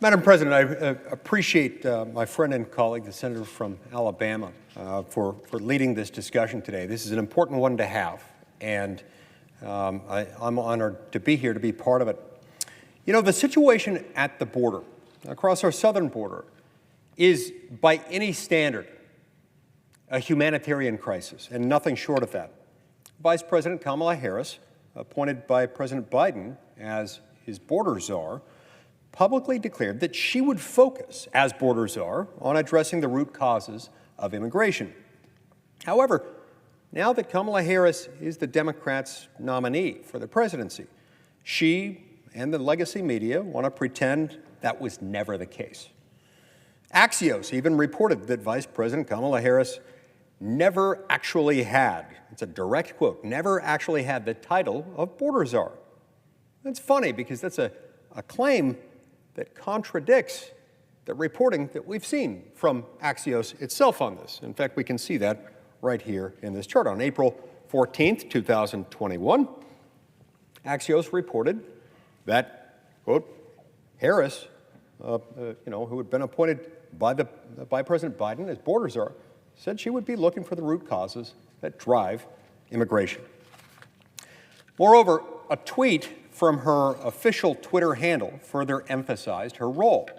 Madam President, I appreciate my friend and colleague, the senator from Alabama, for leading this discussion today. This is an important one to have, and I'm honored to be here to be part of it. You know, the situation at the border, across our southern border, is by any standard a humanitarian crisis, and nothing short of that. Vice President Kamala Harris, appointed by President Biden as his border czar, publicly declared that she would focus, as border czar, on addressing the root causes of immigration. However, now that Kamala Harris is the Democrats' nominee for the presidency, she and the legacy media want to pretend that was never the case. Axios even reported that Vice President Kamala Harris never actually had, it's a direct quote, never actually had the title of border czar. It's funny because that's a claim that contradicts the reporting that we've seen from Axios itself on this. In fact, we can see that right here in this chart. On April 14th, 2021, Axios reported that, quote, Harris, who had been appointed by President Biden as border czar, said she would be looking for the root causes that drive immigration. Moreover, a tweet from her official Twitter handle further emphasized her role.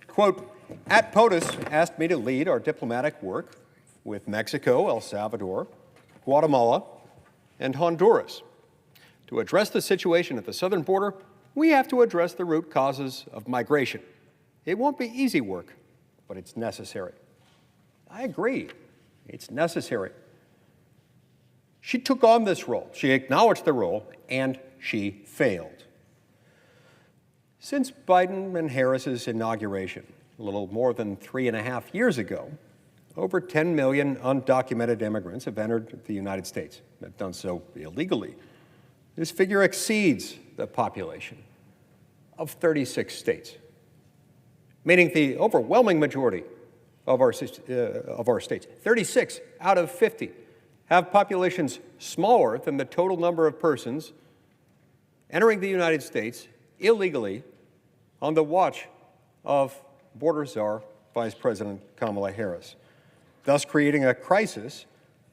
Quote, @POTUS asked me to lead our diplomatic work with Mexico, El Salvador, Guatemala, and Honduras. To address the situation at the southern border, we have to address the root causes of migration. It won't be easy work, but it's necessary. I agree, it's necessary. She took on this role, she acknowledged the role, and she failed. Since Biden and Harris's inauguration, a little more than 3.5 years ago, over 10 million undocumented immigrants have entered the United States. They've done so illegally. This figure exceeds the population of 36 states, meaning the overwhelming majority of our states, 36 out of 50, have populations smaller than the total number of persons entering the United States illegally on the watch of border czar Vice President Kamala Harris, thus creating a crisis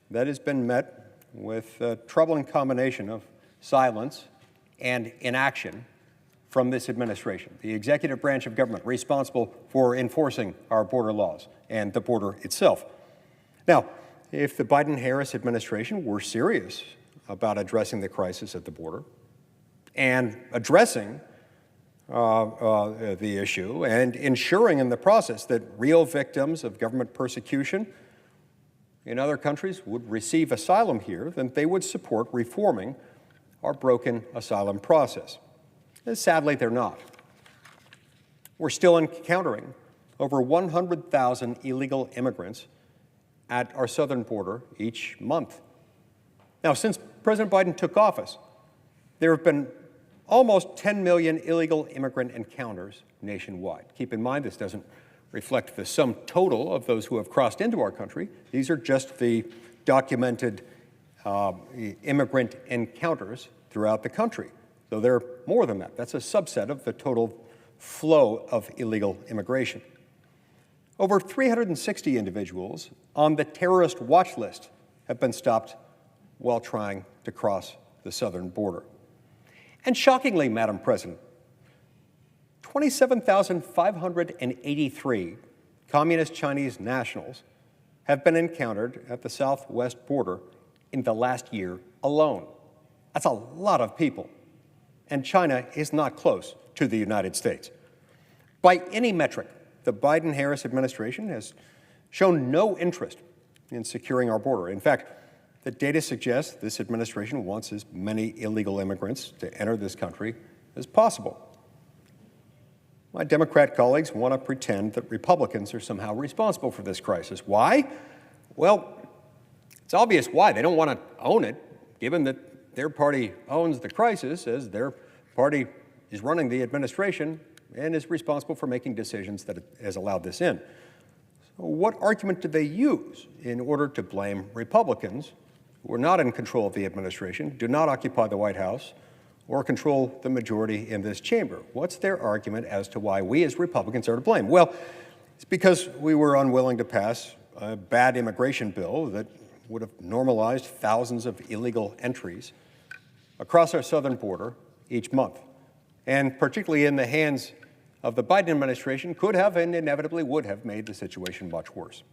that has been met with a troubling combination of silence and inaction from this administration, the executive branch of government responsible for enforcing our border laws and the border itself. Now, if the Biden-Harris administration were serious about addressing the crisis at the border and addressing the issue and ensuring in the process that real victims of government persecution in other countries would receive asylum here, then they would support reforming our broken asylum process. And sadly, they're not. We're still encountering over 100,000 illegal immigrants at our southern border each month. Now, since President Biden took office, there have been almost 10 million illegal immigrant encounters nationwide. Keep in mind, this doesn't reflect the sum total of those who have crossed into our country. These are just the documented immigrant encounters throughout the country. So there are more than that. That's a subset of the total flow of illegal immigration. Over 360 individuals on the terrorist watch list have been stopped while trying to cross the southern border. And shockingly, Madam President, 27,583 communist Chinese nationals have been encountered at the southwest border in the last year alone. That's a lot of people. And China is not close to the United States. By any metric, the Biden-Harris administration has shown no interest in securing our border. In fact, the data suggests this administration wants as many illegal immigrants to enter this country as possible. My Democrat colleagues want to pretend that Republicans are somehow responsible for this crisis. Why? Well, it's obvious why. They don't want to own it, given that their party owns the crisis, as their party is running the administration and is responsible for making decisions that has allowed this in. So what argument do they use in order to blame Republicans, who are not in control of the administration, do not occupy the White House or control the majority in this chamber. What's their argument as to why we as Republicans are to blame? Well, it's because we were unwilling to pass a bad immigration bill that would have normalized thousands of illegal entries across our southern border each month, and particularly in the hands of the Biden administration, could have and inevitably would have made the situation much worse.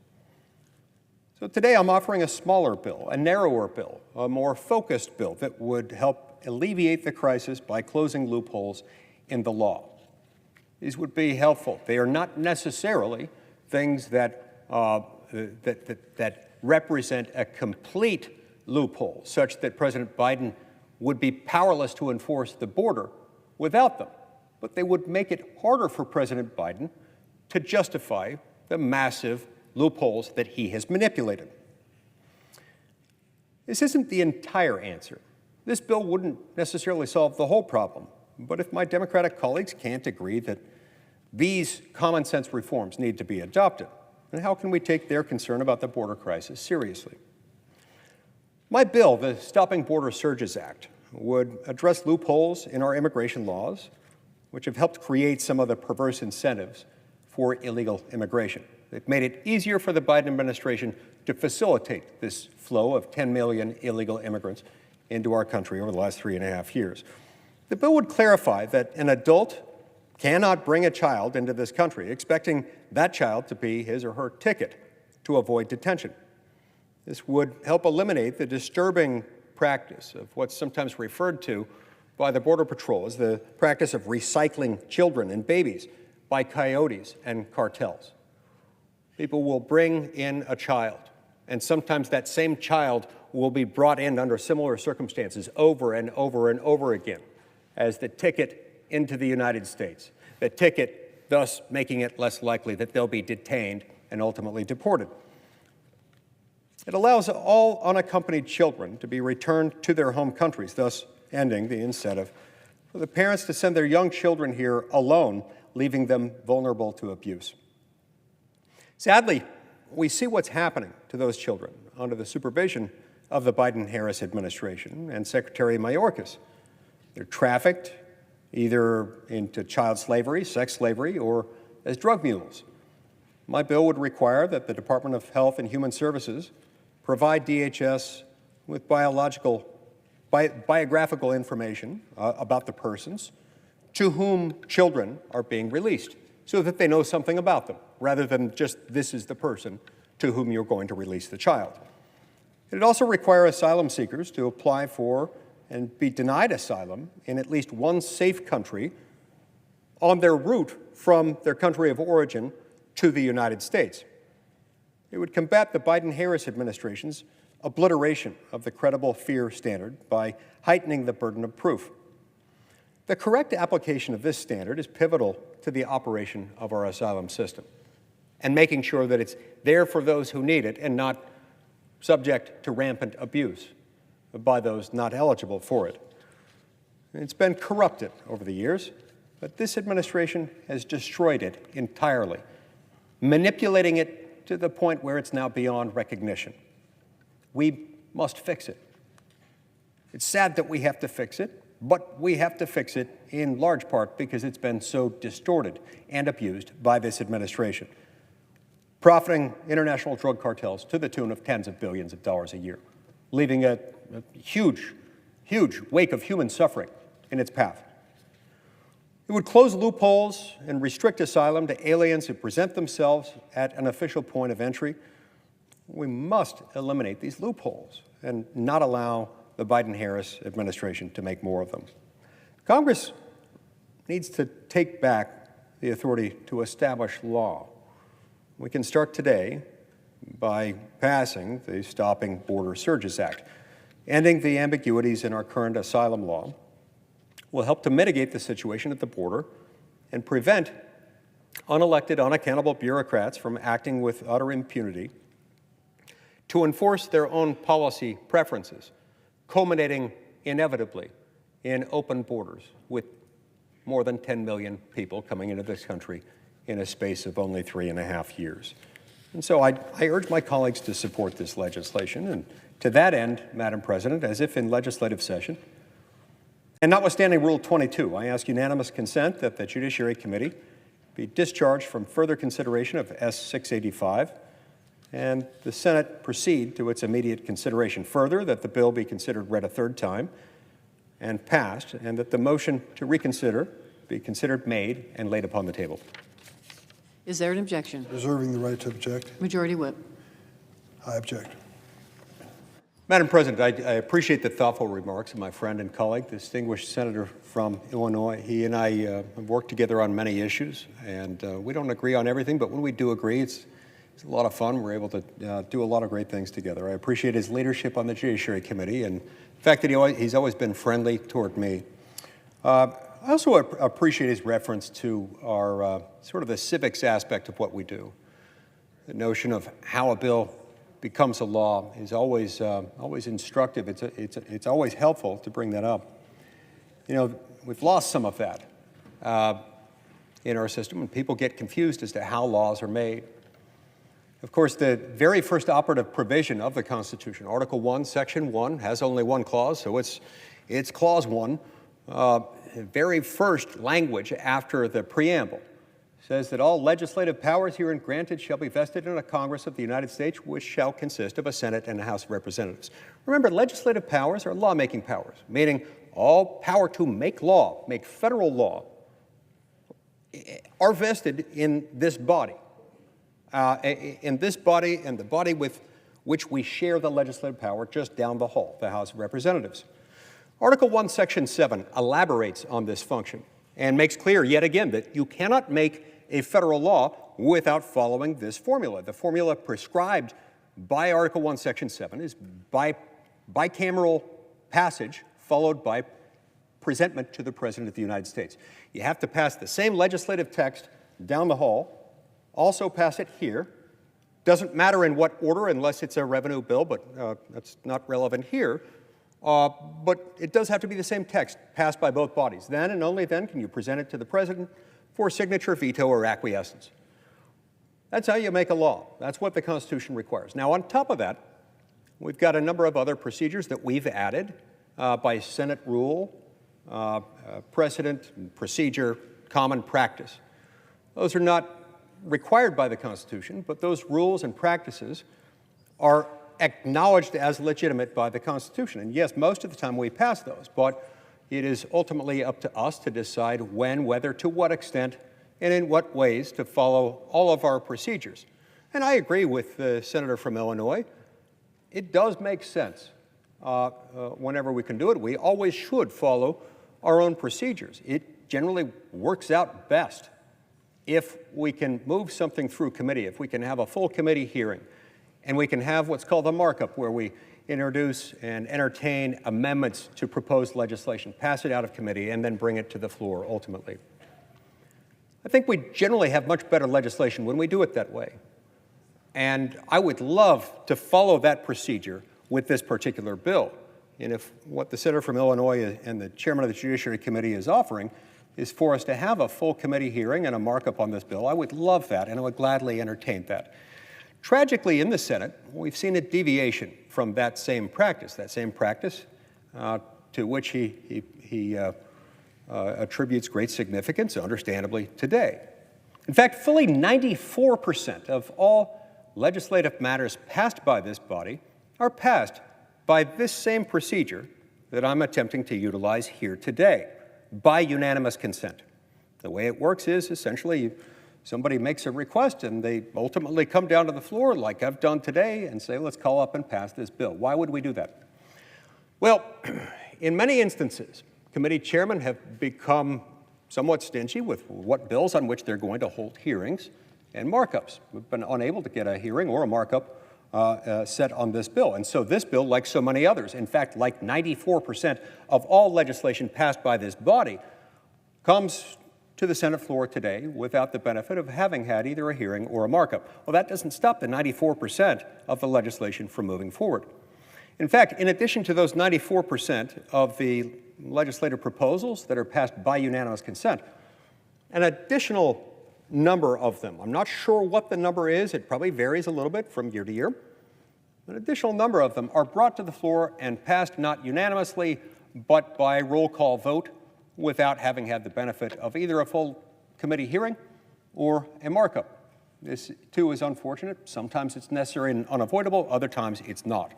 So today I'm offering a smaller bill, a narrower bill, a more focused bill that would help alleviate the crisis by closing loopholes in the law. These would be helpful. They are not necessarily things that represent a complete loophole, such that President Biden would be powerless to enforce the border without them. But they would make it harder for President Biden to justify the massive loopholes that he has manipulated. This isn't the entire answer. This bill wouldn't necessarily solve the whole problem. But if my Democratic colleagues can't agree that these common sense reforms need to be adopted, then how can we take their concern about the border crisis seriously? My bill, the Stopping Border Surges Act, would address loopholes in our immigration laws, which have helped create some of the perverse incentives for illegal immigration. They've made it easier for the Biden administration to facilitate this flow of 10 million illegal immigrants into our country over the last 3.5 years. The bill would clarify that an adult cannot bring a child into this country expecting that child to be his or her ticket to avoid detention. This would help eliminate the disturbing practice of what's sometimes referred to by the Border Patrol as the practice of recycling children and babies by coyotes and cartels. People will bring in a child, and sometimes that same child will be brought in under similar circumstances over and over and over again as the ticket into the United States, the ticket thus making it less likely that they'll be detained and ultimately deported. It allows all unaccompanied children to be returned to their home countries, thus ending the incentive for the parents to send their young children here alone, leaving them vulnerable to abuse. Sadly, we see what's happening to those children under the supervision of the Biden-Harris administration and Secretary Mayorkas. They're trafficked either into child slavery, sex slavery, or as drug mules. My bill would require that the Department of Health and Human Services provide DHS with biographical information about the persons to whom children are being released, so that they know something about them, rather than just this is the person to whom you're going to release the child. It would also require asylum seekers to apply for and be denied asylum in at least one safe country on their route from their country of origin to the United States. It would combat the Biden-Harris administration's obliteration of the credible fear standard by heightening the burden of proof. The correct application of this standard is pivotal to the operation of our asylum system and making sure that it's there for those who need it and not subject to rampant abuse by those not eligible for it. It's been corrupted over the years, but this administration has destroyed it entirely, manipulating it to the point where it's now beyond recognition. We must fix it. It's sad that we have to fix it, but we have to fix it in large part because it's been so distorted and abused by this administration, profiting international drug cartels to the tune of tens of billions of dollars a year, leaving a huge, huge wake of human suffering in its path. It would close loopholes and restrict asylum to aliens who present themselves at an official point of entry. We must eliminate these loopholes and not allow the Biden-Harris administration to make more of them. Congress needs to take back the authority to establish law. We can start today by passing the Stopping Border Surges Act. Ending the ambiguities in our current asylum law will help to mitigate the situation at the border and prevent unelected, unaccountable bureaucrats from acting with utter impunity to enforce their own policy preferences, culminating inevitably in open borders with more than 10 million people coming into this country in a space of only 3.5 years. And so I urge my colleagues to support this legislation. And to that end, Madam President, as if in legislative session, And notwithstanding Rule 22, I ask unanimous consent that the Judiciary Committee be discharged from further consideration of S-685 and the Senate proceed to its immediate consideration. Further, that the bill be considered read a third time and passed, and that the motion to reconsider be considered made and laid upon the table. Is there an objection? Reserving the right to object. Majority Whip. I object. Madam President, I appreciate the thoughtful remarks of my friend and colleague, the distinguished senator from Illinois. He and I have worked together on many issues, and we don't agree on everything, but when we do agree, it's a lot of fun. We're able to do a lot of great things together. I appreciate his leadership on the Judiciary Committee and the fact that he's always been friendly toward me. I also appreciate his reference to our sort of the civics aspect of what we do. The notion of how a bill becomes a law is always instructive. It's always helpful to bring that up. You know, we've lost some of that in our system, and people get confused as to how laws are made. Of course, the very first operative provision of the Constitution, Article 1, Section 1, has only one clause, so it's Clause 1. The very first language after the preamble says that all legislative powers herein granted shall be vested in a Congress of the United States, which shall consist of a Senate and a House of Representatives. Remember, legislative powers are lawmaking powers, meaning all power to make law, make federal law, are vested in this body. And the body with which we share the legislative power just down the hall, the House of Representatives. Article 1, Section 7 elaborates on this function and makes clear yet again that you cannot make a federal law without following this formula. The formula prescribed by Article 1, Section 7 is bicameral passage followed by presentment to the President of the United States. You have to pass the same legislative text down the hall, also pass it here. Doesn't matter in what order unless it's a revenue bill, but that's not relevant here. But it does have to be the same text passed by both bodies. Then and only then can you present it to the President for signature, veto, or acquiescence. That's how you make a law. That's what the Constitution requires. Now, on top of that, we've got a number of other procedures that we've added by Senate rule, precedent, procedure, common practice. Those are not required by the Constitution, but those rules and practices are acknowledged as legitimate by the Constitution. And yes, most of the time we pass those, but it is ultimately up to us to decide when, whether, to what extent, and in what ways to follow all of our procedures. And I agree with the senator from Illinois. It does make sense whenever we can do it. We always should follow our own procedures. It generally works out best if we can move something through committee, if we can have a full committee hearing, and we can have what's called a markup, where we introduce and entertain amendments to proposed legislation, pass it out of committee, and then bring it to the floor ultimately. I think we generally have much better legislation when we do it that way. And I would love to follow that procedure with this particular bill. And if what the senator from Illinois and the chairman of the Judiciary Committee is offering is for us to have a full committee hearing and a markup on this bill, I would love that, and I would gladly entertain that. Tragically, in the Senate, we've seen a deviation from that same practice to which he attributes great significance, understandably, today. In fact, fully 94% of all legislative matters passed by this body are passed by this same procedure that I'm attempting to utilize here today, by unanimous consent. The way it works is essentially somebody makes a request and they ultimately come down to the floor, like I've done today, and say, let's call up and pass this bill. Why would we do that? Well, in many instances, committee chairmen have become somewhat stingy with what bills on which they're going to hold hearings and markups. We've been unable to get a hearing or a markup set on this bill. And so this bill, like so many others, in fact, like 94% of all legislation passed by this body, comes to the Senate floor today without the benefit of having had either a hearing or a markup. Well, that doesn't stop the 94% of the legislation from moving forward. In fact, in addition to those 94% of the legislative proposals that are passed by unanimous consent, an additional number of them, I'm not sure what the number is, it probably varies a little bit from year to year, an additional number of them are brought to the floor and passed not unanimously, but by roll call vote without having had the benefit of either a full committee hearing or a markup. This, too, is unfortunate. Sometimes it's necessary and unavoidable. Other times it's not.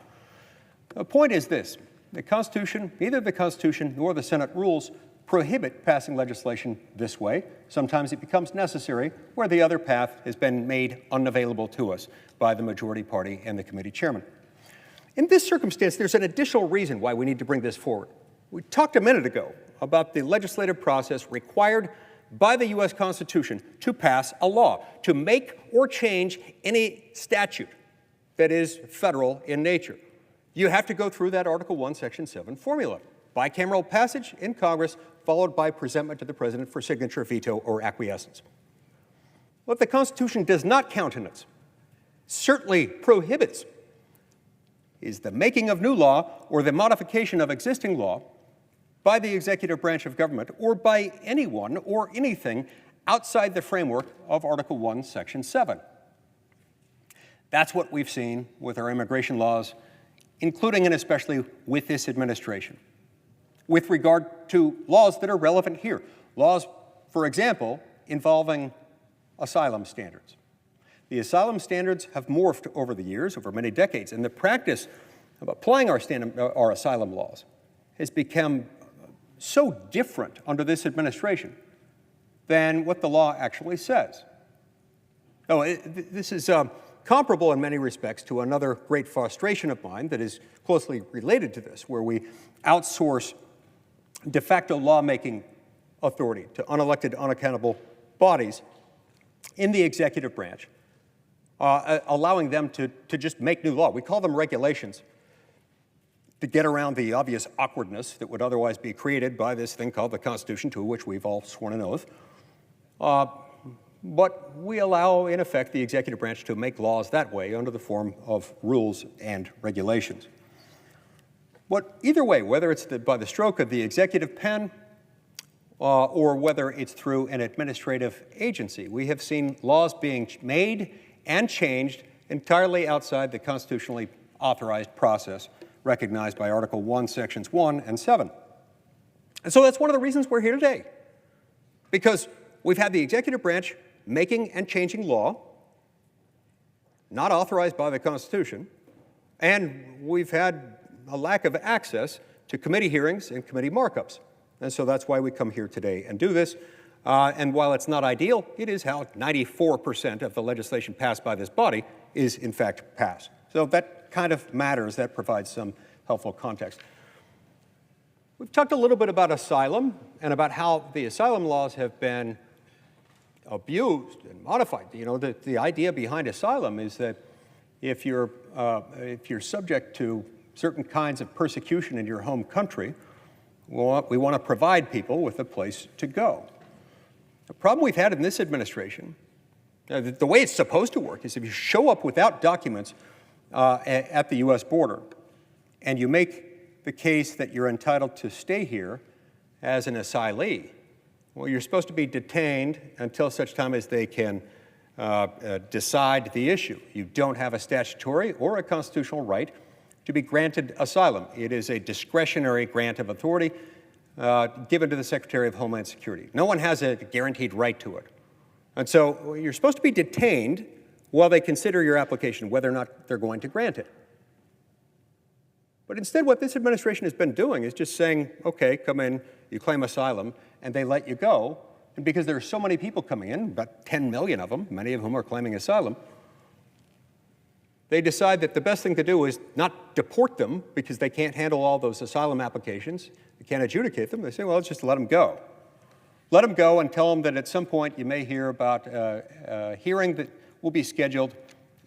The point is this. The Constitution, neither the Constitution nor the Senate rules prohibit passing legislation this way. Sometimes it becomes necessary where the other path has been made unavailable to us by the majority party and the committee chairman. In this circumstance, there's an additional reason why we need to bring this forward. We talked a minute ago about the legislative process required by the U.S. Constitution to pass a law, to make or change any statute that is federal in nature. You have to go through that Article 1, Section 7 formula. Bicameral passage in Congress, followed by presentment to the President for signature, veto, or acquiescence. What the Constitution does not countenance, certainly prohibits, is the making of new law or the modification of existing law by the executive branch of government or by anyone or anything outside the framework of Article 1, Section 7. That's what we've seen with our immigration laws, including and especially with this administration. With regard to laws that are relevant here, laws, for example, involving asylum standards. The asylum standards have morphed over the years, over many decades, and the practice of applying our asylum laws has become so different under this administration than what the law actually says. This is comparable in many respects to another great frustration of mine that is closely related to this, where we outsource de facto lawmaking authority to unelected, unaccountable bodies in the executive branch, allowing them to just make new law. We call them regulations to get around the obvious awkwardness that would otherwise be created by this thing called the Constitution, to which we've all sworn an oath. But we allow, in effect, the executive branch to make laws that way under the form of rules and regulations. But either way, whether it's by the stroke of the executive pen or whether it's through an administrative agency, we have seen laws being made and changed entirely outside the constitutionally authorized process recognized by Article 1, Sections 1 and 7. And so that's one of the reasons we're here today, because we've had the executive branch making and changing law, not authorized by the Constitution, and we've had a lack of access to committee hearings and committee markups. And so that's why we come here today and do this. And while it's not ideal, it is how 94% of the legislation passed by this body is, in fact, passed. So that kind of matters. That provides some helpful context. We've talked a little bit about asylum and about how the asylum laws have been abused and modified. You know, the idea behind asylum is that if you're subject to certain kinds of persecution in your home country, we want to provide people with a place to go. The problem we've had in this administration, the way it's supposed to work, is if you show up without documents at the U.S. border and you make the case that you're entitled to stay here as an asylee, well, you're supposed to be detained until such time as they can decide the issue. You don't have a statutory or a constitutional right to be granted asylum. It is a discretionary grant of authority given to the Secretary of Homeland Security. No one has a guaranteed right to it. And so you're supposed to be detained while they consider your application, whether or not they're going to grant it. But instead, what this administration has been doing is just saying, okay, come in, you claim asylum, and they let you go. And because there are so many people coming in, about 10 million of them, many of whom are claiming asylum, they decide that the best thing to do is not deport them because they can't handle all those asylum applications, they can't adjudicate them. They say, well, let's just let them go. Let them go and tell them that at some point you may hear about a hearing that will be scheduled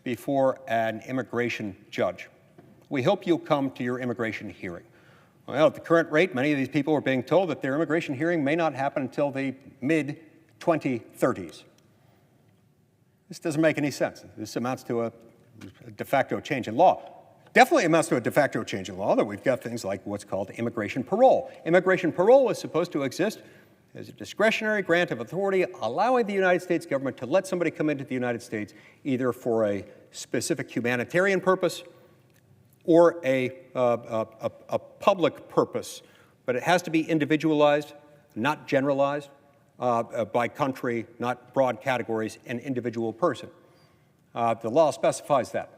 before an immigration judge. We hope you'll come to your immigration hearing. Well, at the current rate, many of these people are being told that their immigration hearing may not happen until the mid-2030s. This doesn't make any sense. This amounts to a de facto change in law. Definitely amounts to a de facto change in law that we've got things like what's called immigration parole. Immigration parole is supposed to exist as a discretionary grant of authority allowing the United States government to let somebody come into the United States either for a specific humanitarian purpose or a public purpose but it has to be individualized, not generalized by country, not broad categories, and individual person. The law specifies that.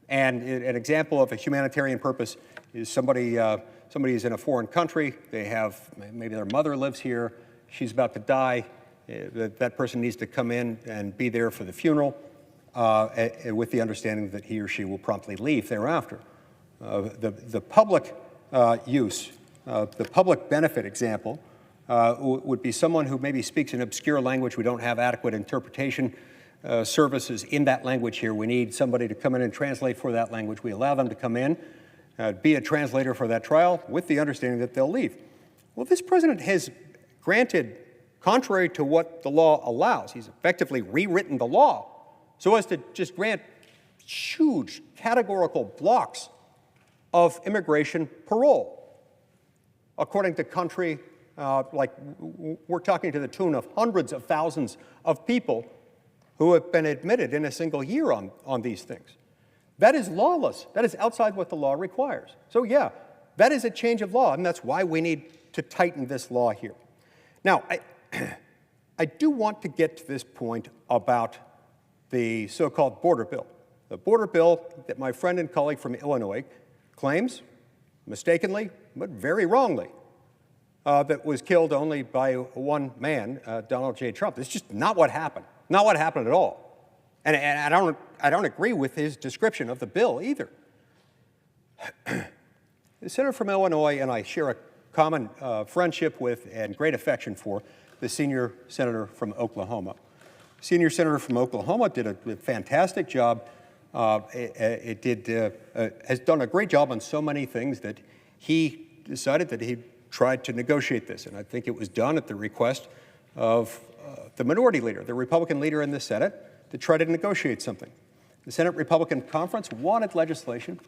And an example of a humanitarian purpose is somebody is in a foreign country. They have, maybe their mother lives here. She's about to die. That person needs to come in and be there for the funeral with the understanding that he or she will promptly leave thereafter. The public use, the public benefit example would be someone who maybe speaks an obscure language. We don't have adequate interpretation services in that language here. We need somebody to come in and translate for that language. We allow them to come in, be a translator for that trial with the understanding that they'll leave. Well, this president has granted, contrary to what the law allows, he's effectively rewritten the law so as to just grant huge categorical blocks of immigration parole. According to country, like we're talking to the tune of hundreds of thousands of people who have been admitted in a single year on these things. That is lawless. That is outside what the law requires. So yeah, that is a change of law, and that's why we need to tighten this law here. Now, I do want to get to this point about the so-called border bill. The border bill that my friend and colleague from Illinois claims, mistakenly, but very wrongly, that was killed only by one man, Donald J. Trump. It's just not what happened. Not what happened at all. And I don't agree with his description of the bill either. The senator from Illinois and I share a common friendship with and great affection for the senior senator from Oklahoma. Senior senator from Oklahoma did a fantastic job. Has done a great job on so many things that he decided that he tried to negotiate this. And I think it was done at the request of the minority leader, the Republican leader in the Senate, to try to negotiate something. The Senate Republican Conference wanted legislation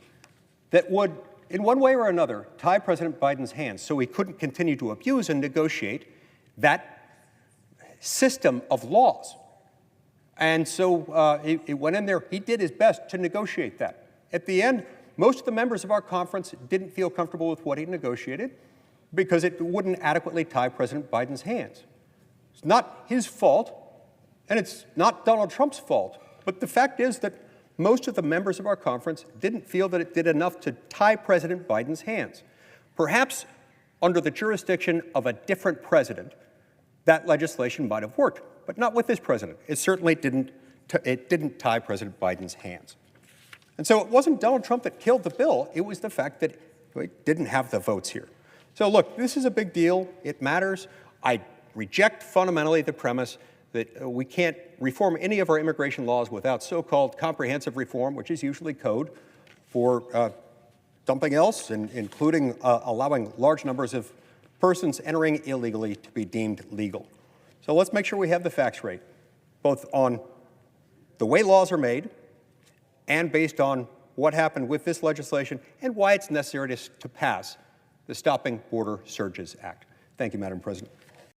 that would, in one way or another, tie President Biden's hands so he couldn't continue to abuse and negotiate that system of laws. And so he went in there, he did his best to negotiate that. At the end, most of the members of our conference didn't feel comfortable with what he negotiated because it wouldn't adequately tie President Biden's hands. It's not his fault, and it's not Donald Trump's fault, but the fact is that most of the members of our conference didn't feel that it did enough to tie President Biden's hands. Perhaps under the jurisdiction of a different president, that legislation might have worked, but not with this president. It certainly didn't tie President Biden's hands. And so it wasn't Donald Trump that killed the bill, it was the fact that we didn't have the votes here. So look, this is a big deal, it matters. I reject fundamentally the premise that we can't reform any of our immigration laws without so-called comprehensive reform, which is usually code for something else, including allowing large numbers of persons entering illegally to be deemed legal. So let's make sure we have the facts right, both on the way laws are made and based on what happened with this legislation and why it's necessary to pass the Stopping Border Surges Act. Thank you, Madam President.